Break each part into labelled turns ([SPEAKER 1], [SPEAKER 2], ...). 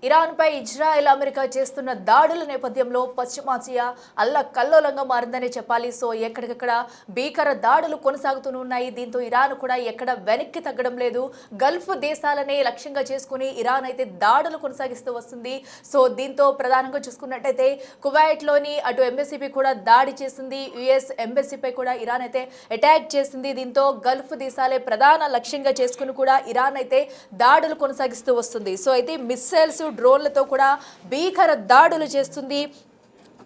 [SPEAKER 1] Iran పై Israel America చేస్తున్న దాడుల నేపథ్యంలో పశ్చిమాసియా అల్లకల్లోలంగా మారిందనే చెప్పాలి. సో ఎక్కడికక్కడ భీకర దాడులు కొనసాగుతూనే ఉన్నాయి. దీంతో ఇరాన్ కూడా ఎక్కడ వెనక్కి తగ్గడం లేదు. గల్ఫ్ దేశాలనే లక్ష్యంగా చేసుకుని ఇరాన్ అయితే దాడులు కొనసాగిస్తూ వస్తుంది. సో దీంతో ప్రధానంగా చూసుకున్నట్టయితే కువైట్లోని అటు ఎంబసీపై కూడా దాడి చేసింది. యుఎస్ ఎంబసీపై కూడా ఇరాన్ అయితే అటాక్ చేసింది. దీంతో గల్ఫ్ దేశాలే ప్రధాన లక్ష్యంగా చేసుకుని కూడా ఇరాన్ అయితే దాడులు కొనసాగిస్తూ వస్తుంది. సో అయితే మిస్సైల్స్ డ్రోన్లతో కూడా భీకర దాడులు చేస్తుంది.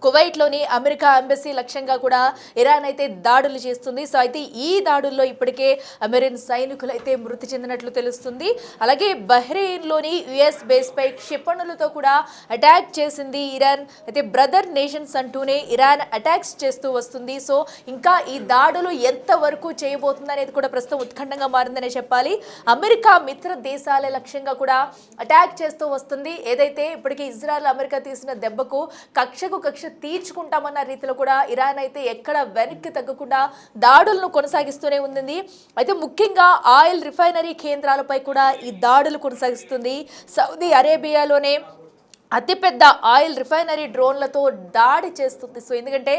[SPEAKER 1] కువైట్లోని అమెరికా ఎంబసీ లక్ష్యంగా కూడా ఇరాన్ అయితే దాడులు చేస్తుంది. సో అయితే ఈ దాడుల్లో ఇప్పటికే అమెరికన్ సైనికులు అయితే మృతి చెందినట్లు తెలుస్తుంది. అలాగే బహ్రెయిన్లోని యుఎస్ బేస్పై క్షిపణులతో కూడా అటాక్ చేసింది ఇరాన్. అయితే బ్రదర్ నేషన్స్ అంటూనే ఇరాన్ అటాక్స్ చేస్తూ వస్తుంది. సో ఇంకా ఈ దాడులు ఎంతవరకు చేయబోతుంది అనేది కూడా ప్రస్తుతం ఉత్కంఠంగా మారిందనే చెప్పాలి. అమెరికా మిత్ర దేశాల లక్ష్యంగా కూడా అటాక్ చేస్తూ వస్తుంది. ఏదైతే ఇప్పటికీ ఇజ్రాయెల్ అమెరికా తీసిన దెబ్బకు కక్ష తీర్చుకుంటామన్న రీతిలో కూడా ఇరాన్ అయితే ఎక్కడ వెనక్కి తగ్గకుండా దాడులను కొనసాగిస్తూనే ఉంది. అయితే ముఖ్యంగా ఆయిల్ రిఫైనరీ కేంద్రాలపై కూడా ఈ దాడులు కొనసాగిస్తుంది. సౌదీ అరేబియాలోనే అతిపెద్ద ఆయిల్ రిఫైనరీ డ్రోన్లతో దాడి చేస్తుంది. సో ఎందుకంటే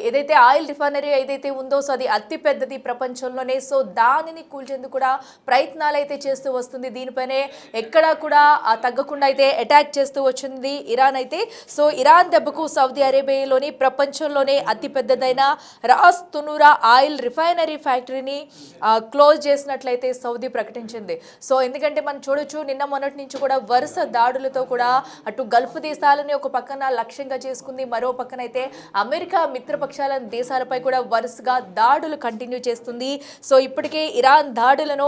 [SPEAKER 1] ఏదైతే ఆయిల్ రిఫైనరీ ఏదైతే ఉందో సో అది అతిపెద్దది ప్రపంచంలోనే. సో దానిని కూల్చేందుకు కూడా ప్రయత్నాలు అయితే చేస్తూ వస్తుంది. దీనిపైనే ఎక్కడా కూడా తగ్గకుండా అయితే అటాక్ చేస్తూ వచ్చింది ఇరాన్ అయితే. సో ఇరాన్ దెబ్బకు సౌదీ అరేబియాలోని ప్రపంచంలోనే అతిపెద్దదైన రాస్ తునూరా ఆయిల్ రిఫైనరీ ఫ్యాక్టరీని క్లోజ్ చేసినట్లయితే సౌదీ ప్రకటించింది. సో ఎందుకంటే మనం చూడొచ్చు నిన్న మొన్నటి నుంచి కూడా వరుస దాడులతో కూడా అటు గల్ఫ్ దేశాలని ఒక పక్కన లక్ష్యంగా చేసుకుంది. మరో పక్కన అయితే అమెరికా మిత్రపక్షాల దేశాలపై కూడా వరుసగా దాడులు కంటిన్యూ చేస్తుంది. సో ఇప్పటికే ఇరాన్ దాడులను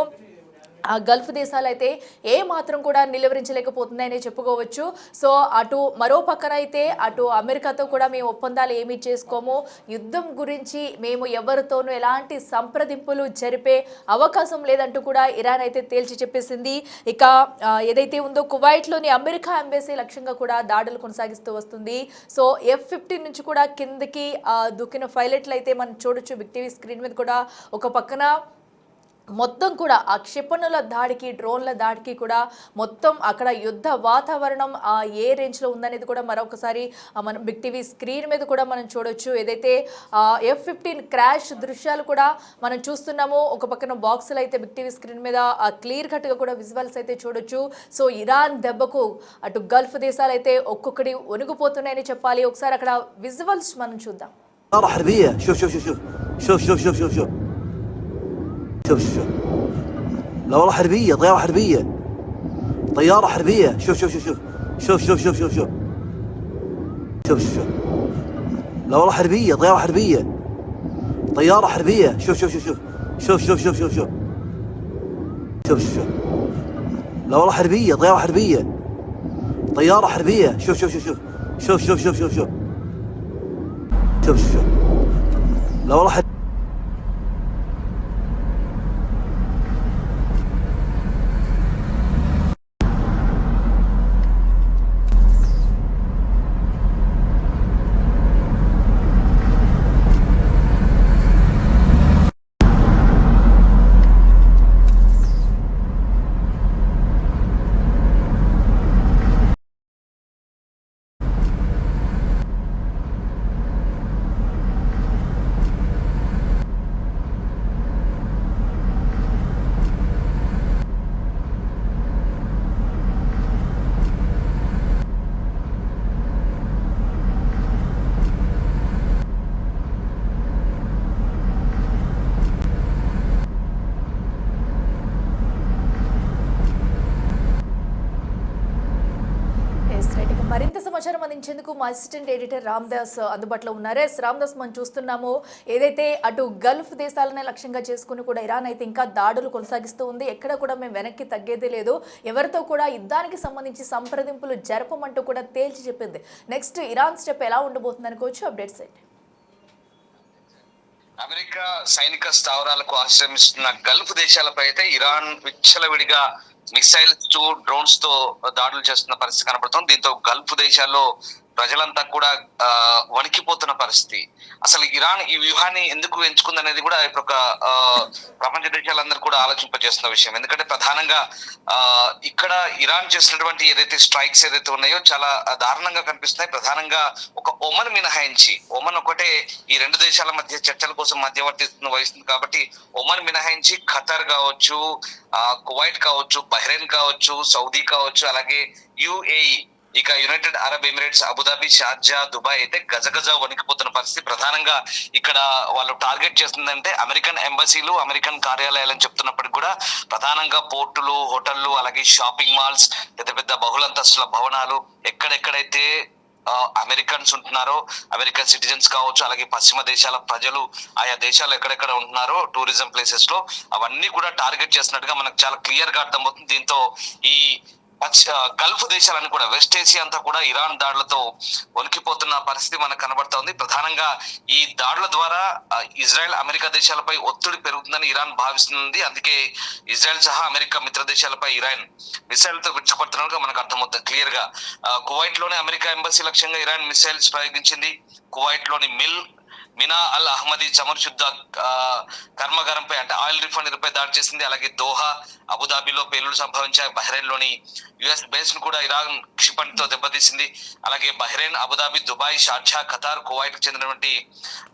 [SPEAKER 1] ఆ గల్ఫ్ దేశాలు అయితే ఏ మాత్రం కూడా నిలువరించలేకపోతున్నాయని చెప్పుకోవచ్చు. సో అటు మరో పక్కన అయితే అటు అమెరికాతో కూడా మేము ఒప్పందాలు ఏమీ చేసుకోము, యుద్ధం గురించి మేము ఎవరితోనూ ఎలాంటి సంప్రదింపులు జరిపే అవకాశం లేదంటూ కూడా ఇరాన్ అయితే తేల్చి చెప్పేసింది. ఇక ఏదైతే ఉందో కువైట్లోని అమెరికా ఎంబసీ లక్ష్యంగా కూడా దాడులు కొనసాగిస్తూ వస్తుంది. సో F-15 నుంచి కూడా కిందకి దూకిన పైలట్లు అయితే మనం చూడొచ్చు బిగ్ టీవీ స్క్రీన్ మీద కూడా. ఒక పక్కన మొత్తం కూడా ఆ క్షిపణుల దాడికి డ్రోన్ల దాడికి కూడా మొత్తం అక్కడ యుద్ధ వాతావరణం ఏ రేంజ్లో ఉందనేది కూడా మరొకసారి మనం బిగ్ టీవీ స్క్రీన్ మీద కూడా మనం చూడొచ్చు. ఏదైతే F-15 క్రాష్ దృశ్యాలు కూడా మనం చూస్తున్నాము. ఒక పక్కన బాక్సులు అయితే బిగ్ టీవీ స్క్రీన్ మీద క్లియర్ కట్గా కూడా విజువల్స్ అయితే చూడొచ్చు. సో ఇరాన్ దెబ్బకు అటు గల్ఫ్ దేశాలు అయితే ఒక్కొక్కటి వణిగిపోతున్నాయని చెప్పాలి. ఒకసారి అక్కడ విజువల్స్ మనం చూద్దాం.
[SPEAKER 2] شوف شوف لا والله حربية طيارة حربية طيارة حربية شوف شوف شوف شوف شوف شوف شوف شوف شوف شوف لا والله حربية طيارة حربية طيارة حربية شوف شوف شوف شوف شوف شوف شوف شوف شوف شوف لا والله حربية طيارة حربية طيارة حربية شوف شوف شوف شوف شوف شوف شوف شوف شوف شوف لا والله
[SPEAKER 1] మరింత సమాచారం అందించేందుకు మా అసిస్టెంట్ ఎడిటర్ రామ్దాస్ అందుబాటులో ఉన్నారు. రామ్దాస్, మనం చూస్తున్నాము ఏదైతే అటు గల్ఫ్ దేశాలనే లక్ష్యంగా చేసుకుని కూడా ఇరాన్ అయితే ఇంకా దాడులు కొనసాగిస్తూ ఉంది. ఎక్కడ కూడా మేము వెనక్కి తగ్గేదే లేదు, ఎవరితో కూడా యుద్ధానికి సంబంధించి సంప్రదింపులు జరపమంటూ కూడా తేల్చి చెప్పింది. నెక్స్ట్ ఇరాన్ స్టెప్ ఎలా ఉండబోతుంది అనుకోవచ్చు, అప్డేట్స్ ఏంటి?
[SPEAKER 3] అమెరికా సైనిక స్థావరాలకు ఆశ్రమిస్తున్న గల్ఫ్ దేశాలపై అయితే ఇరాన్ విచ్చలవిడిగా మిసైల్స్ డ్రోన్స్ తో దాడులు చేస్తున్న పరిస్థితి కనబడుతుంది. దీంతో గల్ఫ్ దేశాల్లో ప్రజలంతా కూడా వణికిపోతున్న పరిస్థితి. అసలు ఇరాన్ ఈ వ్యూహాన్ని ఎందుకు ఎంచుకుందనేది కూడా ఇప్పుడు ఒక ప్రపంచ దేశాలందరూ కూడా ఆలోచింపజేస్తున్న విషయం. ఎందుకంటే ప్రధానంగా ఇక్కడ ఇరాన్ చేసినటువంటి ఏదైతే స్ట్రైక్స్ ఏదైతే ఉన్నాయో చాలా దారుణంగా కనిపిస్తున్నాయి. ప్రధానంగా ఒక ఒమన్ మినహాయించి, ఒమన్ ఒకటే ఈ రెండు దేశాల మధ్య చర్చల కోసం మధ్యవర్తిత్వం వహిస్తుంది కాబట్టి ఒమన్ మినహాయించి ఖతార్ కావచ్చు, కువైట్ కావచ్చు, బహ్రెయిన్ కావచ్చు, సౌదీ కావచ్చు, అలాగే యుఏఈ, ఇక United Arab Emirates, Abu Dhabi, Sharjah, Dubai అయితే గజగజ వణికిపోతున్న పరిస్థితి. ప్రధానంగా ఇక్కడ వాళ్ళు టార్గెట్ చేస్తుందంటే అమెరికన్ ఎంబసీలు, అమెరికన్ కార్యాలయాలని చెప్తున్నప్పటికీ కూడా ప్రధానంగా పోర్టులు, హోటళ్లు, అలాగే షాపింగ్ మాల్స్, పెద్ద పెద్ద బహుళంతస్తుల భవనాలు, ఎక్కడెక్కడైతే అమెరికన్స్ ఉంటున్నారో, అమెరికన్ సిటిజన్స్ కావచ్చు, అలాగే పశ్చిమ దేశాల ప్రజలు ఆయా దేశాలు ఎక్కడెక్కడ ఉంటున్నారో టూరిజం ప్లేసెస్ లో అవన్నీ కూడా టార్గెట్ చేస్తున్నట్టుగా మనకు చాలా క్లియర్ గా అర్థమవుతుంది. దీంతో ఈ గల్ఫ్ దేశాలను కూడా, వెస్ట్ ఏషియా అంతా కూడా ఇరాన్ దాడులతో వణికిపోతున్న పరిస్థితి మనకు కనబడుతోంది. ప్రధానంగా ఈ దాడుల ద్వారా ఇజ్రాయెల్, అమెరికా దేశాలపై ఒత్తిడి పెరుగుతుందని ఇరాన్ భావిస్తుంది. అందుకే ఇజ్రాయెల్ సహా అమెరికా మిత్ర దేశాలపై ఇరాన్ మిసైల్ తో విడిచిపడుతున్నట్టుగా మనకు అర్థమవుతుంది క్లియర్ గా. కువైట్ లోని అమెరికా ఎంబసీ లక్ష్యంగా ఇరాన్ మిసైల్స్ ప్రయోగించింది. కువైట్ లోని మినా అల్ అహ్మదీ చమురు కర్మాగారంపై అంటే ఆయిల్ రిఫైనరీ పై దాడి చేసింది. అలాగే దోహా, అబుదాబిలో పేలుడు సంభవించాయి. బహ్రెయిన్ లోని యుఎస్ బేస్ ను కూడా ఇరాన్ క్షిపణితో దెబ్బతీసింది. అలాగే Bahrain, Abu Dhabi, Dubai, Sharjah, Qatar, Kuwait కు చెందినటువంటి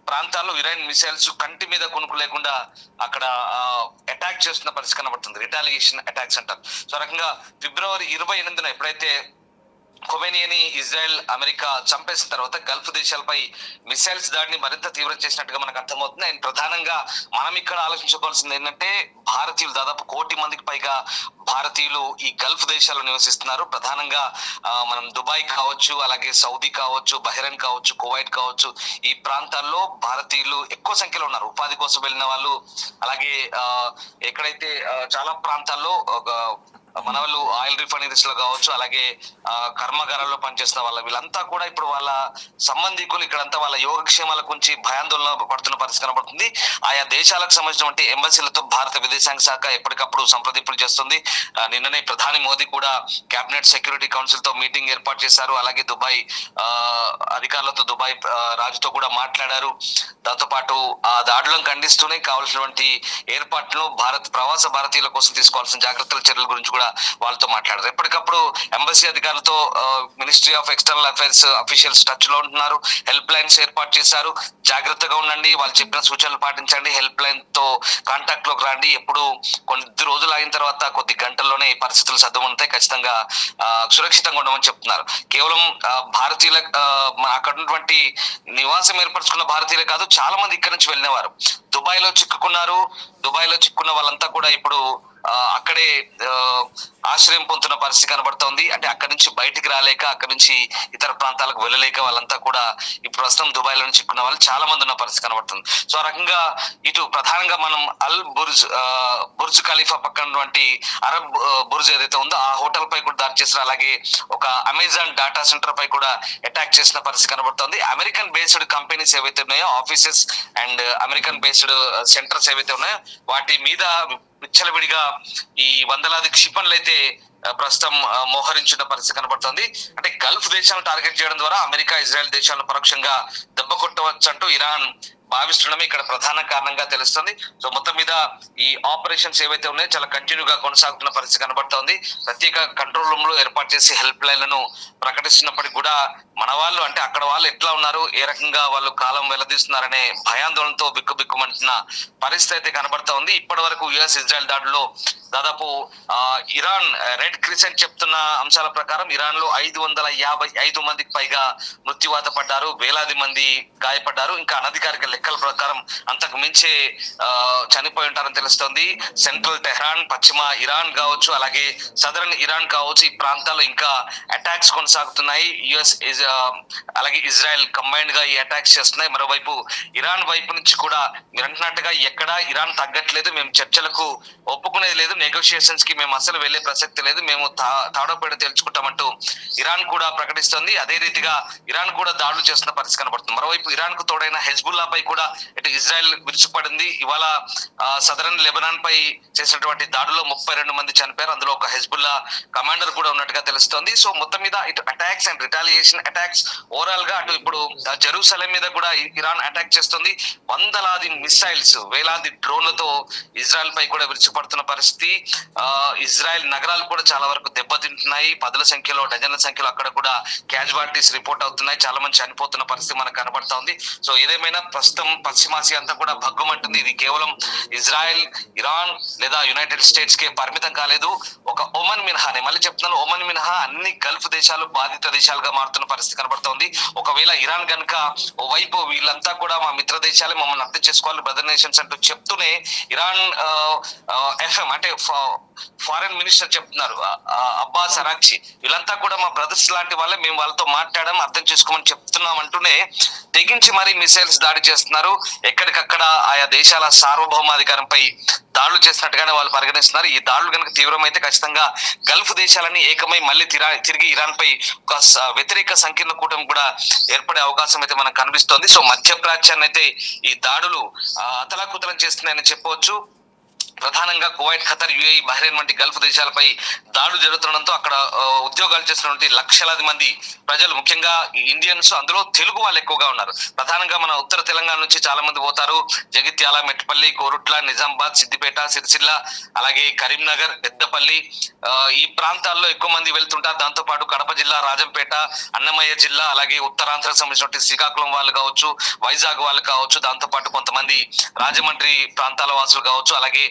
[SPEAKER 3] ప్రాంతాల్లో ఇరాన్ మిసైల్స్ కంటి మీద కొనుక్కు లేకుండా అక్కడ అటాక్ చేస్తున్న పరిస్థితి కనబడుతుంది. రిటాలియేషన్ అటాక్స్ అంటారు. సో రకంగా ఫిబ్రవరి 28న ఎప్పుడైతే ఖొమేనీని ఇజ్రాయెల్, అమెరికా చంపేసిన తర్వాత గల్ఫ్ దేశాలపై మిసైల్స్ దాడిని మరింత తీవ్రం చేసినట్టుగా మనకు అర్థమవుతుంది. అండ్ ప్రధానంగా మనం ఇక్కడ ఆలోచించుకోవాల్సింది ఏంటంటే భారతీయులు దాదాపు 1 కోటి మందికి పైగా భారతీయులు ఈ గల్ఫ్ దేశాల్లో నివసిస్తున్నారు. ప్రధానంగా మనం దుబాయ్ కావచ్చు, అలాగే సౌదీ కావచ్చు, బహ్రెయిన్ కావచ్చు, కువైట్ కావచ్చు, ఈ ప్రాంతాల్లో భారతీయులు ఎక్కువ సంఖ్యలో ఉన్నారు. ఉపాధి కోసం వెళ్ళిన వాళ్ళు, అలాగే ఎక్కడైతే చాలా ప్రాంతాల్లో మన వాళ్ళు ఆయిల్ రిఫైనరీస్ లో కావచ్చు, అలాగే కర్మాగారాల్లో పనిచేస్తున్న వీళ్ళంతా కూడా ఇప్పుడు వాళ్ళ సంబంధికులు ఇక్కడంతా వాళ్ళ యోగక్షేమాల గురించి భయాందోళన పడుతున్న పరిస్థితి కనబడుతుంది. ఆయా దేశాలకు సంబంధించినటువంటి ఎంబసీలతో భారత విదేశాంగ శాఖ ఎప్పటికప్పుడు సంప్రదింపులు చేస్తుంది. నిన్ననే ప్రధాని మోదీ కూడా కేబినెట్ సెక్యూరిటీ కౌన్సిల్ తో మీటింగ్ ఏర్పాటు చేశారు. అలాగే దుబాయ్ అధికారులతో, దుబాయ్ రాజుతో కూడా మాట్లాడారు. దాంతో పాటు ఆ దాడులను ఖండిస్తూనే కావాల్సినటువంటి ఏర్పాట్లు, ప్రవాస భారతీయుల కోసం తీసుకోవాల్సిన జాగ్రత్తల చర్యల గురించి కూడా వాళ్ళతో మాట్లాడారు. ఎప్పటికప్పుడు ఎంబసీ అధికారులతో ministry of external affairs officials touch లో ఉంటున్నారు. హెల్ప్ లైన్స్ ఏర్పాటు చేశారు. జాగ్రత్తగా ఉండండి, వాళ్ళు చెప్పిన సూచనలు పాటించండి, హెల్ప్ లైన్ తో కాంటాక్ట్ లోకి రండి. ఎప్పుడు కొద్ది రోజులు అయిన తర్వాత, కొద్ది గంటల్లోనే ఈ పరిస్థితులు సర్దుమవుతాయి, ఖచ్చితంగా సురక్షితంగా ఉండమని చెప్తున్నారు. కేవలం భారతీయుల అక్కడ ఉన్నటువంటి నివాసం ఏర్పరచుకున్న భారతీయులే కాదు, చాలా మంది ఇక్కడ నుంచి వెళ్ళినవారు దుబాయ్ లో చిక్కుకున్నారు. దుబాయ్ లో చిక్కున్న వాళ్ళంతా కూడా ఇప్పుడు అక్కడే ఆశ్రయం పొందుతున్న పరిస్థితి కనబడుతోంది. అంటే అక్కడి నుంచి బయటికి రాలేక, అక్కడి నుంచి ఇతర ప్రాంతాలకు వెళ్ళలేక వాళ్ళంతా కూడా ఇప్పుడు ప్రస్తుతం దుబాయ్ లో చిక్కున్న వాళ్ళు చాలా మంది ఉన్న పరిస్థితి కనబడుతుంది. సో ఆ రకంగా ఇటు ప్రధానంగా మనం అల్ బుర్జ్ ఖలీఫా పక్కన అరబ్ బుర్జ్ ఏదైతే ఉందో ఆ హోటల్ పై కూడా దాడి చేశారు. అలాగే ఒక అమెజాన్ డేటా సెంటర్ పై కూడా అటాక్ చేసిన పరిస్థితి కనబడుతోంది. అమెరికన్ బేస్డ్ కంపెనీస్ ఏవైతే ఉన్నాయో, offices and American based centres ఏవైతే ఉన్నాయో వాటి మీద విచ్చలవిడిగా ఈ వందలాది క్షిపణులు అయితే ప్రస్తుతం మోహరించిన పరిస్థితి కనబడుతోంది. అంటే గల్ఫ్ దేశాలను టార్గెట్ చేయడం ద్వారా అమెరికా, ఇజ్రాయెల్ దేశాలను పరోక్షంగా దెబ్బ కొట్టవచ్చు అంటూ ఇరాన్ భావిస్తుండమే ఇక్కడ ప్రధాన కారణంగా తెలుస్తుంది. సో మొత్తం మీద ఈ ఆపరేషన్స్ ఏవైతే ఉన్నాయో చాలా కంటిన్యూగా కొనసాగుతున్న పరిస్థితి కనబడుతోంది. ప్రత్యేక కంట్రోల్ రూమ్ లో ఏర్పాటు చేసి హెల్ప్ లైన్లను ప్రకటిస్తున్నప్పటికీ కూడా మన వాళ్ళు, అంటే అక్కడ వాళ్ళు ఎట్లా ఉన్నారు, ఏ రకంగా వాళ్ళు కాలం వెల్లదీస్తున్నారనే భయాందోళనతో బిక్కుబిక్కుమంటున్న పరిస్థితి అయితే కనబడతా ఉంది. ఇప్పటి వరకు యుఎస్, ఇజ్రాయెల్ దాడుల్లో దాదాపు ఇరాన్ రెడ్ క్రిసెంట్ చెప్తున్న అంశాల ప్రకారం ఇరాన్ లో 555 మందికి పైగా మృత్యువాత పడ్డారు, వేలాది మంది గాయపడ్డారు. ఇంకా అనధికారిక లెక్కల ప్రకారం అంతకు మించే చనిపోయి ఉంటారని తెలుస్తోంది. సెంట్రల్ టెహ్రాన్, పశ్చిమ ఇరాన్ కావచ్చు, అలాగే సదరన్ ఇరాన్ కావచ్చు, ఈ ప్రాంతాల్లో ఇంకా అటాక్స్ కొనసాగుతున్నాయి. యుఎస్ అలాగే ఇజ్రాయెల్ కంబైన్డ్ గా ఈ అటాక్స్ చేస్తున్నాయి. మరోవైపు ఇరాన్ వైపు నుంచి కూడా మీరు అంటున్నట్టుగా ఎక్కడా ఇరాన్ తగ్గట్లేదు, మేము చర్చలకు ఒప్పుకునేది లేదు, నెగోషియేషన్స్ కి మేము అసలు వెళ్లే ప్రసక్తి లేదు, మేము తాడోపేడ తేల్చుకుంటామంటూ ఇరాన్ కూడా ప్రకటిస్తోంది. అదే రీతిగా ఇరాన్ కూడా దాడులు చేస్తున్న పరిస్థితి కనబడుతుంది. మరోవైపు ఇరాన్ కు తోడైన హెజ్బుల్లా పై కూడా ఇటు ఇజ్రాయెల్ విరుచుపడింది. ఇవాళ సదరన్ లెబనాన్ పై చేసినటువంటి దాడుల్లో 32 మంది చనిపోయారు. అందులో ఒక హెజ్బుల్లా కమాండర్ కూడా ఉన్నట్టుగా తెలుస్తోంది. సో మొత్తం మీద ఇటు attacks and retaliation attacks overall గా అటు ఇప్పుడు జెరూసలేం మీద కూడా ఇరాన్ అటాక్ చేస్తుంది. వందలాది మిసైల్స్, వేలాది డ్రోన్లతో ఇజ్రాయెల్ పై కూడా విరుచుపడుతున్న పరిస్థితి. ఇజ్రాయెల్ నగరాలు కూడా చాలా వరకు దెబ్బతింటున్నాయి. పదుల సంఖ్యలో, డజన్ల సంఖ్యలో అక్కడ కూడా క్యాజువాలిటీస్ రిపోర్ట్ అవుతున్నాయి. చాలా మంది చనిపోతున్న పరిస్థితి మనకు కనబడతా ఉంది. సో ఏదేమైనా ప్రస్తుతం పశ్చిమాసియా అంతా కూడా భగ్గుమంటుంది. ఇది కేవలం ఇజ్రాయెల్, ఇరాన్ లేదా యునైటెడ్ స్టేట్స్ కే పరిమితం కాలేదు. ఒక ఒమన్ మినహా, నేను మళ్ళీ చెప్తున్నాను, ఒమన్ మినహా అన్ని గల్ఫ్ దేశాలు బాధిత దేశాలుగా మారుతున్న పరిస్థితి కనబడుతోంది. ఒకవేళ ఇరాన్ గనుక ఓవైపు వీళ్ళంతా కూడా మా మిత్ర దేశాలే మమ్మల్ని అర్థం చేసుకోవాలి, బ్రదర్ నేషన్స్ అంటూ చెప్తూనే ఇరాన్ ఎఫ్ఎం అంటే ఫారెన్ మినిస్టర్ చెప్తున్నారు, అబ్బాస్ అరాక్చి, వీళ్ళంతా కూడా మా బ్రదర్స్ లాంటి వాళ్ళే, మేము వాళ్ళతో మాట్లాడడం, అర్థం చేసుకోమని చెప్తున్నాం అంటూనే తెగించి మరీ మిసైల్స్ దాడి చేస్తున్నారు. ఎక్కడికక్కడ ఆయా దేశాల సార్వభౌమాధికారంపై దాడులు చేసినట్టుగానే వాళ్ళు పరిగణిస్తున్నారు. ఈ దాడులు కనుక తీవ్రమైతే ఖచ్చితంగా గల్ఫ్ దేశాలని ఏకమై మళ్ళీ తిరిగి ఇరాన్ పై ఒక వ్యతిరేక సంకీర్ణ కూటమి కూడా ఏర్పడే అవకాశం అయితే మనకు కనిపిస్తోంది. సో మధ్యప్రాచ్యాన్ని అయితే ఈ దాడులు అతలాకుతలం చేస్తున్నాయని చెప్పవచ్చు. ప్రధానంగా కువైట్, ఖతర్, యుఏఈ, బహ్రెయిన్ వంటి గల్ఫ్ దేశాలపై దాడులు జరుగుతుండడంతో అక్కడ ఉద్యోగాలు చేస్తున్నటువంటి లక్షలాది మంది ప్రజలు, ముఖ్యంగా ఇండియన్స్, అందులో తెలుగు వాళ్ళు ఎక్కువగా ఉన్నారు. ప్రధానంగా మన ఉత్తర తెలంగాణ నుంచి చాలా మంది పోతారు. జగిత్యాల, మెట్పల్లి, కోరుట్ల, నిజామాబాద్, సిద్దిపేట, సిరిసిల్ల, అలాగే కరీంనగర్, పెద్దపల్లి, ఈ ప్రాంతాల్లో ఎక్కువ మంది వెళ్తుంటారు. దాంతో పాటు కడప జిల్లా, రాజంపేట, అన్నమయ్య జిల్లా, అలాగే ఉత్తరాంధ్రకు సంబంధించినటువంటి శ్రీకాకుళం వాళ్ళు కావచ్చు, వైజాగ్ వాళ్ళు కావచ్చు, దాంతో పాటు కొంతమంది రాజమండ్రి ప్రాంతాల వాసులు కావచ్చు, అలాగే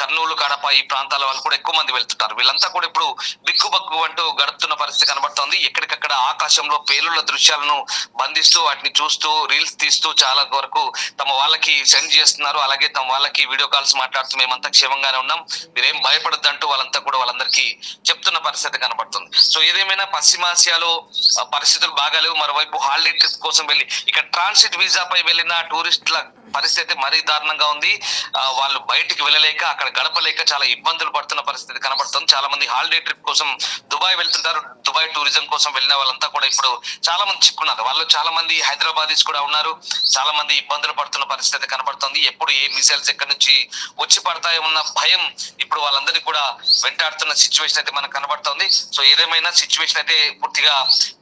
[SPEAKER 3] కర్నూలు, కడప ఈ ప్రాంతాల వాళ్ళు కూడా ఎక్కువ మంది వెళ్తుంటారు. వీళ్ళంతా కూడా ఇప్పుడు బిక్కుబక్కు అంటూ గడుపుతున్న పరిస్థితి కనబడుతోంది. ఎక్కడికక్కడ ఆకాశంలో పేలుళ్ల దృశ్యాలను బంధిస్తూ వాటిని చూస్తూ రీల్స్ తీస్తూ చాలా వరకు తమ వాళ్ళకి సెండ్ చేస్తున్నారు. అలాగే తమ వాళ్ళకి వీడియో కాల్స్ మాట్లాడుతూ మేమంతా క్షేమంగానే ఉన్నాం, మీరేం భయపడద్దంటూ వాళ్ళంతా కూడా వాళ్ళందరికీ చెప్తున్న పరిస్థితి కనబడుతుంది. సో ఏదేమైనా పశ్చిమాసియాలో పరిస్థితులు బాగాలేవు. మరోవైపు హాలిడే ట్రిప్ కోసం వెళ్ళి ఇక్కడ ట్రాన్సిట్ వీసాపై వెళ్ళిన టూరిస్టుల పరిస్థితి మరీ దారుణంగా ఉంది. వాళ్ళు బయటికి వెళ్ళలేక, అక్కడ గడపలేక చాలా ఇబ్బందులు పడుతున్న పరిస్థితి కనబడుతుంది. చాలా మంది హాలిడే ట్రిప్ కోసం దుబాయ్ వెళ్తుంటారు. దుబాయ్ టూరిజం కోసం వెళ్ళిన వాళ్ళంతా కూడా ఇప్పుడు చాలా మంది చిక్కున్నారు. వాళ్ళు చాలా మంది హైదరాబాదీస్ కూడా ఉన్నారు. చాలా మంది ఇబ్బందులు పడుతున్న పరిస్థితి కనబడుతుంది. ఎప్పుడు ఏ మిసైల్స్ ఎక్కడి నుంచి వచ్చి పడతాయో ఉన్న భయం ఇప్పుడు వాళ్ళందరినీ కూడా వెంటాడుతున్న సిచ్యువేషన్ అయితే మనకు కనబడుతుంది. సో ఏదేమైనా సిచ్యువేషన్ అయితే పూర్తిగా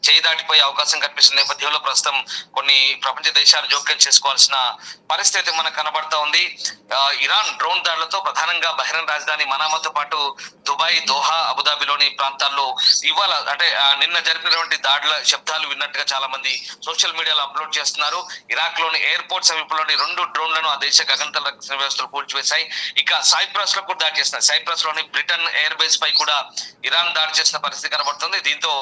[SPEAKER 3] చేయి దాటిపోయే అవకాశం కనిపిస్తున్న నేపథ్యంలో ప్రస్తుతం కొన్ని ప్రపంచ దేశాలు జోక్యం చేసుకోవాల్సిన పరిస్థితి మనకు కనబడతా ఉంది. ఇరాన్ డ్రోన్ దాడులతో ప్రధానంగా బహ్రెయిన్ రాజధాని మనామాతో పాటు దుబాయ్, దోహా, అబుదాబిలోని ప్రాంతాల్లో ఇవాళ అంటే నిన్న జరిపినటువంటి దాడుల శబ్దాలు విన్నట్టుగా చాలా మంది సోషల్ మీడియాలో అప్లోడ్ చేస్తున్నారు. ఇరాక్ లోని ఎయిర్పోర్ట్ సమీపంలోని 2 డ్రోన్లను ఆ దేశ గగనతల రక్షణ వ్యవస్థలు కూల్చివేశాయి. ఇక సైప్రస్ లో కూడా దాడి చేస్తున్నారు. సైప్రస్ లోని బ్రిటన్ ఎయిర్ బేస్ పై కూడా ఇరాన్ దాడి చేసిన పరిస్థితి కనబడుతుంది. దీంతో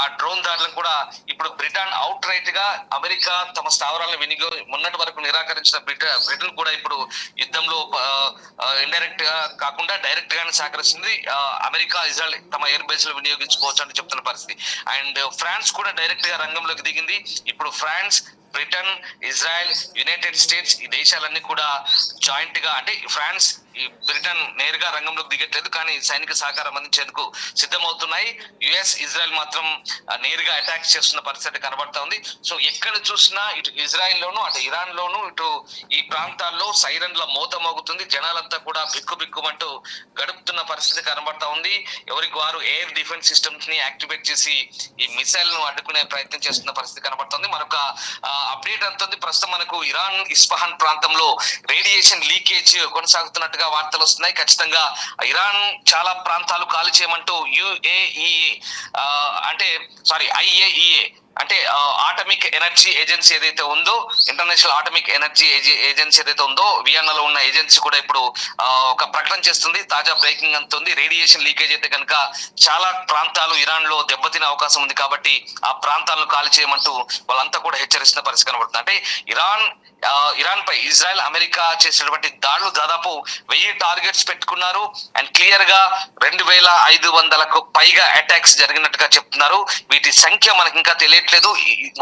[SPEAKER 3] ఆ డ్రోన్ దాడులను కూడా ఇప్పుడు బ్రిటన్ అవుట్ రైట్ గా అమెరికా తమ స్థావరాలను మొన్నటి వరకు నిరాకరించిన బ్రిటన్ కూడా ఇప్పుడు యుద్ధంలో ఇండైరెక్ట్ గా కాకుండా డైరెక్ట్ గానే సహకరిస్తుంది. అమెరికా, ఇజ్రాయెల్ తమ ఎయిర్ బేస్ లో వినియోగించుకోవచ్చు అని చెప్తున్న పరిస్థితి. అండ్ ఫ్రాన్స్ కూడా డైరెక్ట్ గా రంగంలోకి దిగింది. ఇప్పుడు France, Britain, Israel, United States ఈ దేశాలన్నీ కూడా జాయింట్ గా, అంటే ఫ్రాన్స్, బ్రిటన్ నేరుగా రంగంలోకి దిగట్లేదు, కానీ సైనిక సహకారం అందించేందుకు సిద్ధమవుతున్నాయి. యుఎస్, ఇజ్రాయెల్ మాత్రం నేరుగా అటాక్ చేస్తున్న పరిస్థితి కనబడతా ఉంది. సో ఎక్కడ చూసినా ఇటు ఇజ్రాయెల్ లోను, అటు ఇరాన్ లోను, ఇటు ఈ ప్రాంతాల్లో సైరన్ల మోత మోగుతుంది. జనాలంతా కూడా బిక్కుమంటూ గడుపుతున్న పరిస్థితి కనబడతా ఉంది. ఎవరికి వారు ఎయిర్ డిఫెన్స్ సిస్టమ్స్ ని యాక్టివేట్ చేసి ఈ మిసైల్ ను అడ్డుకునే ప్రయత్నం చేస్తున్న పరిస్థితి కనబడుతుంది. మరొక అప్డేట్ అంతుంది. ప్రస్తుతం మనకు ఇరాన్ ఇస్ఫహాన్ ప్రాంతంలో రేడియేషన్ లీకేజ్ కొనసాగుతున్నట్టుగా వార్తలు వస్తున్నాయి. ఖచ్చితంగా ఇరాన్ చాలా ప్రాంతాలు ఖాళీ చేయమంటూ IAEA అంటే ఆటమిక్ ఎనర్జీ ఏజెన్సీ ఏదైతే ఉందో, ఇంటర్నేషనల్ ఆటమిక్ ఎనర్జీ ఏజెన్సీ ఏదైతే ఉందో, వియన్నాలో ఉన్న ఏజెన్సీ కూడా ఇప్పుడు ఒక ప్రకటన చేస్తుంది. తాజా బ్రేకింగ్ అంతుంది. రేడియేషన్ లీకేజ్ అయితే కనుక చాలా ప్రాంతాలు ఇరాన్ లో దెబ్బతినే అవకాశం ఉంది, కాబట్టి ఆ ప్రాంతాలను ఖాళీ చేయమంటూ వాళ్ళంతా కూడా హెచ్చరిస్తున్న పరిస్థితి కనబడుతుంది. అంటే ఇరాన్ పై ఇజ్రాయెల్, అమెరికా చేసినటువంటి దాడులు దాదాపు 1000 టార్గెట్స్ పెట్టుకున్నారు. అండ్ క్లియర్ గా 2500కు పైగా అటాక్స్ జరిగినట్టుగా చెప్తున్నారు. వీటి సంఖ్య మనకి ఇంకా తెలియట్లేదు.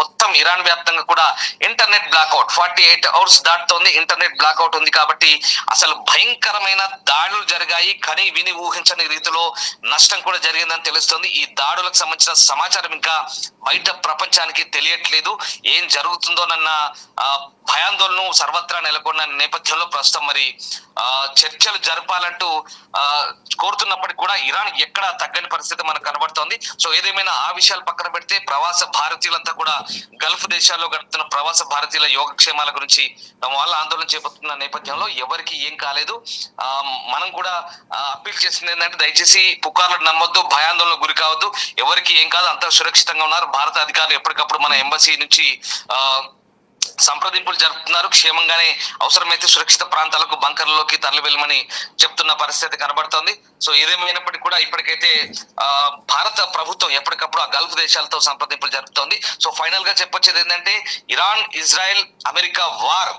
[SPEAKER 3] మొత్తం ఇరాన్ వ్యాప్తంగా కూడా ఇంటర్నెట్ బ్లాక్అవుట్ 48 అవర్స్ దాటుతోంది. ఇంటర్నెట్ బ్లాక్అవుట్ ఉంది కాబట్టి అసలు భయంకరమైన దాడులు జరిగాయి. కని విని ఊహించని రీతిలో నష్టం కూడా జరిగిందని తెలుస్తుంది. ఈ దాడులకు సంబంధించిన సమాచారం ఇంకా బయట ప్రపంచానికి తెలియట్లేదు. ఏం జరుగుతుందోనన్న భయాందోళన సర్వత్రా నెలకొన్న నేపథ్యంలో ప్రస్తుతం మరి చర్చలు జరపాలంటూ కోరుతున్నప్పటికీ కూడా ఇరాన్ ఎక్కడా తగ్గని పరిస్థితి మనకు కనబడుతోంది. సో ఏదేమైనా ఆ విషయాలు పక్కన పెడితే ప్రవాస భారతీయులంతా కూడా గల్ఫ్ దేశాల్లో గడుపుతున్న ప్రవాస భారతీయుల యోగక్షేమాల గురించి తమ వాళ్ళ ఆందోళన చేపడుతున్న నేపథ్యంలో ఎవరికి ఏం కాలేదు. మనం కూడా అప్పీల్ చేసింది ఏంటంటే దయచేసి పుకార్లు నమ్మొద్దు, భయాందోళనకు గురి కావద్దు, ఎవరికి ఏం కాదు, అంతా సురక్షితంగా ఉన్నారు. భారత అధికారులు ఎప్పటికప్పుడు మన ఎంబసీ నుంచి సంప్రదింపులు జరుపుతున్నారు. క్షేమంగానే అవసరమైతే సురక్షిత ప్రాంతాలకు బంకర్లలోకి తరలి వెళ్ళమని చెప్తున్న పరిస్థితి కనబడుతోంది. సో ఏదేమైనప్పటికీ కూడా ఇప్పటికైతే భారత ప్రభుత్వం ఎప్పటికప్పుడు ఆ గల్ఫ్ దేశాలతో సంప్రదింపులు జరుపుతోంది. సో ఫైనల్ గా చెప్పొచ్చేది ఏంటంటే ఇరాన్, ఇజ్రాయెల్, అమెరికా వార్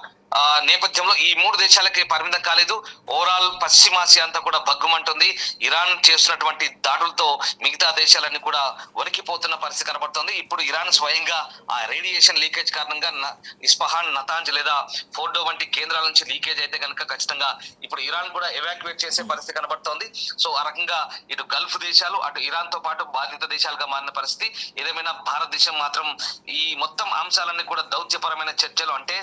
[SPEAKER 3] నేపథ్యంలో ఈ 3 దేశాలకి పరిమితం కాలేదు. ఓవరాల్ పశ్చిమాసియా అంతా కూడా బగ్గుమంటుంది. ఇరాన్ చేస్తున్నటువంటి దాడులతో మిగతా దేశాలన్నీ కూడా వణికిపోతున్న పరిస్థితి కనబడుతుంది. ఇప్పుడు ఇరాన్ స్వయంగా ఆ రేడియేషన్ లీకేజ్ కారణంగా ఇస్ఫహాన్, నతాంజ్ లేదా ఫోర్డో వంటి కేంద్రాల నుంచి లీకేజ్ అయితే కనుక ఖచ్చితంగా ఇప్పుడు ఇరాన్ కూడా ఎవాక్యువేట్ చేసే పరిస్థితి కనబడుతోంది. సో ఆ రకంగా ఇటు గల్ఫ్ దేశాలు అటు ఇరాన్ తో పాటు బాధిత దేశాలుగా మారిన పరిస్థితి. ఏదేమైనా భారతదేశం మాత్రం ఈ మొత్తం అంశాలన్నీ కూడా దౌత్యపరమైన చర్చలు అంటే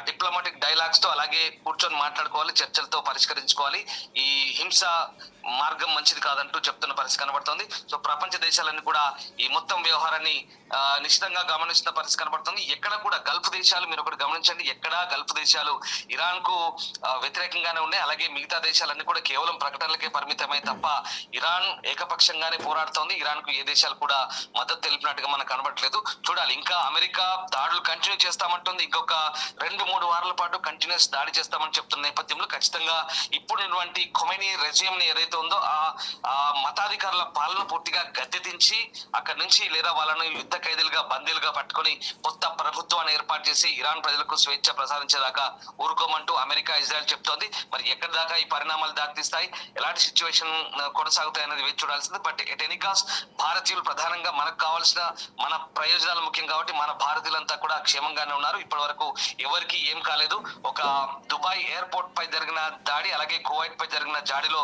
[SPEAKER 3] డిప్లొమాటిక్ డైలాగ్స్ తో అలాగే కూర్చొని మాట్లాడుకోవాలి, చర్చలతో పరిష్కరించుకోవాలి. ఈ హింస మార్గం మంచిది కాదంటూ చెప్తున్న పరిస్థితి కనబడుతుంది. సో ప్రపంచ దేశాలన్నీ కూడా ఈ మొత్తం వ్యవహారాన్ని నిశ్చితంగా గమనిస్తున్న పరిస్థితి కనబడుతుంది. ఎక్కడ కూడా గల్ఫ్ దేశాలు, మీరు ఒకటి గమనించండి, ఎక్కడ గల్ఫ్ దేశాలు ఇరాన్ కు వ్యతిరేకంగానే ఉన్నాయి. అలాగే మిగతా దేశాలన్నీ కూడా కేవలం ప్రకటనలకే పరిమితమై తప్ప ఇరాన్ ఏకపక్షంగానే పోరాడుతోంది. ఇరాన్ కు ఏ దేశాలు కూడా మద్దతు తెలిపినట్టుగా మనకు కనబడట్లేదు. చూడాలి, ఇంకా అమెరికా దాడులు కంటిన్యూ చేస్తామంటుంది. ఇంకొక 2-3 వారాల పాటు కంటిన్యూస్ దాడి చేస్తామని చెప్తున్న నేపథ్యంలో ఖచ్చితంగా ఇప్పుడున్నటువంటి ఖొమైనీ రెజ్యూమ్ ని ఏదైతే ఉందో ఆ మతాధికారుల పాలన పూర్తిగా గద్దెదించి అక్కడి నుంచి లేదా వాళ్ళను యుద్ధ ఖైదీలుగా, బందీలుగా పట్టుకొని కొత్త ప్రభుత్వాన్ని ఏర్పాటు చేసి ఇరాన్ ప్రజలకు స్వేచ్ఛ ప్రసాదించేదాకా ఊరుకోమంటూ అమెరికా, ఇజ్రాయెల్ చెప్తోంది. మరి ఎక్కడి దాకా ఈ పరిణామాలు దారితీస్తాయి, ఎలాంటి సిచ్యువేషన్ కొనసాగుతాయి అనేది వేచి చూడాల్సింది. బట్ ఎట్ ఎనీ కాస్ట్ భారతీయులు ప్రధానంగా మనకు కావాల్సిన మన ప్రయోజనాలు ముఖ్యం కాబట్టి మన భారతీయులంతా కూడా క్షేమంగానే ఉన్నారు. ఇప్పటి వరకు ఎవరికి ఏం కాలేదు. ఒక దుబాయ్ ఎయిర్పోర్ట్ పై జరిగిన దాడి, అలాగే కువైట్ పై జరిగిన దాడిలో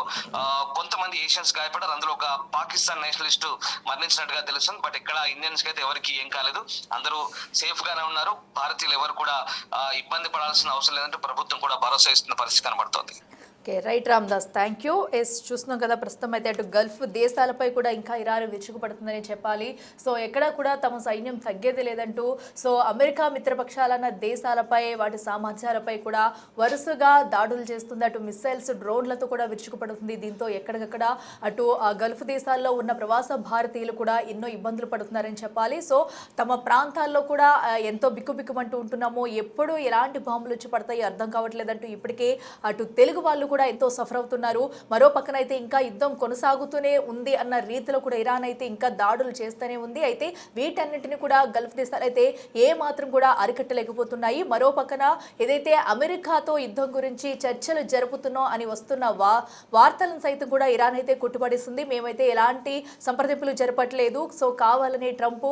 [SPEAKER 3] కొంతమంది ఏషియన్స్ గాయపడ్డారు. అందులో ఒక పాకిస్తాన్ నేషనలిస్ట్ మరణించినట్టుగా తెలుస్తుంది. బట్ ఇక్కడ ఇండియన్స్ కి అయితే ఎవరికి ఏం కాలేదు, అందరూ సేఫ్ గానే ఉన్నారు. భారతీయులు ఎవరు కూడా ఇబ్బంది పడాల్సిన అవసరం లేదంటే ప్రభుత్వం కూడా భరోసా ఇస్తున్న పరిస్థితి కనబడుతోంది.
[SPEAKER 1] Okay, right Ramdas, thank you. చూస్తున్నాం కదా, ప్రస్తుతం అయితే అటు గల్ఫ్ దేశాలపై కూడా ఇంకా ఇరాన్ విరుచుకుపడుతుందని చెప్పాలి. సో ఎక్కడా కూడా తమ సైన్యం తగ్గేది లేదంటూ సో అమెరికా మిత్రపక్షాలన్న దేశాలపై, వాటి సామర్థ్యాలపై కూడా వరుసగా దాడులు చేస్తుంది. అటు మిసైల్స్, డ్రోన్లతో కూడా విరుచుకుపడుతుంది. దీంతో ఎక్కడికక్కడ అటు గల్ఫ్ దేశాల్లో ఉన్న ప్రవాస భారతీయులు కూడా ఎన్నో ఇబ్బందులు పడుతున్నారని చెప్పాలి. సో తమ ప్రాంతాల్లో కూడా ఎంతో బిక్కుబిక్కుమంటూ ఉంటున్నాము, ఎప్పుడు ఎలాంటి బాంబులు వచ్చి పడతాయి అర్థం కావట్లేదంటూ ఇప్పటికే అటు తెలుగు వాళ్ళు కూడా ఎంతో సఫర్ అవుతున్నారు. మరో పక్కన అయితే ఇంకా యుద్ధం కొనసాగుతూనే ఉంది అన్న రీతిలో కూడా ఇరాన్ అయితే ఇంకా దాడులు చేస్తూనే ఉంది. అయితే వీటన్నిటిని కూడా గల్ఫ్ దేశాలు అయితే ఏ మాత్రం కూడా అరికట్టలేకపోతున్నాయి. మరో పక్కన ఏదైతే అమెరికాతో యుద్ధం గురించి చర్చలు జరుపుతున్నాం అని వస్తున్న వార్తలను సైతం కూడా ఇరాన్ అయితే కొట్టుపడిస్తుంది. మేమైతే ఎలాంటి సంప్రదింపులు జరపట్లేదు, సో కావాలని ట్రంప్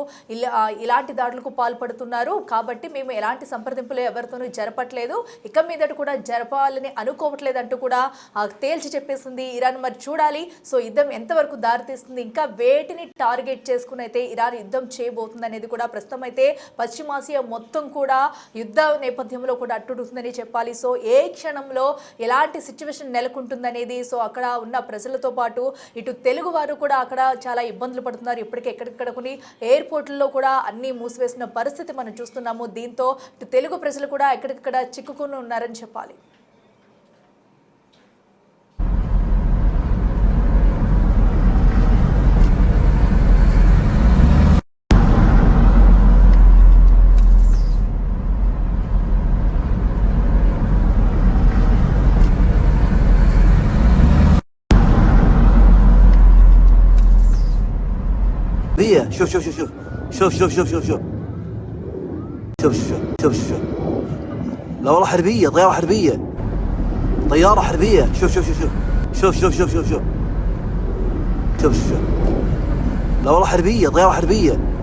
[SPEAKER 1] ఇలాంటి దాడులకు పాల్పడుతున్నారు కాబట్టి మేము ఎలాంటి సంప్రదింపులు ఎవరితోనూ జరపట్లేదు, ఇక మీదట కూడా జరపాలని అనుకోవట్లేదు అంటూ కూడా తేల్చి చెప్పేసింది ఇరాన్. మరి చూడాలి, సో యుద్ధం ఎంతవరకు దారితీస్తుంది, ఇంకా వేటిని టార్గెట్ చేసుకుని అయితే ఇరాన్ యుద్ధం చేయబోతుంది అనేది కూడా ప్రస్తుతం అయితే పశ్చిమాసియా మొత్తం కూడా యుద్ధ నేపథ్యంలో కూడా అట్టుడుతుందని చెప్పాలి. సో ఏ క్షణంలో ఎలాంటి సిచ్యువేషన్ నెలకొంటుందనేది, సో అక్కడ ఉన్న ప్రజలతో పాటు ఇటు తెలుగు వారు కూడా అక్కడ చాలా ఇబ్బందులు పడుతున్నారు. ఇప్పటికే ఎక్కడిక్కడ కొన్ని ఎయిర్పోర్ట్లలో కూడా అన్ని మూసివేసిన పరిస్థితి మనం చూస్తున్నాము. దీంతో ఇటు తెలుగు ప్రజలు కూడా ఎక్కడికక్కడ చిక్కుకుని ఉన్నారని చెప్పాలి.
[SPEAKER 2] شوف شوف شوف شوف شوف شوف شوف شوف شوف شوف شوف شوف لا والله حربية، طيارة حربية، طيارة حربية. شوف شوف شوف شوف شوف شوف شوف شوف شوف شوف شوف لا والله حربية، طيارة حربية.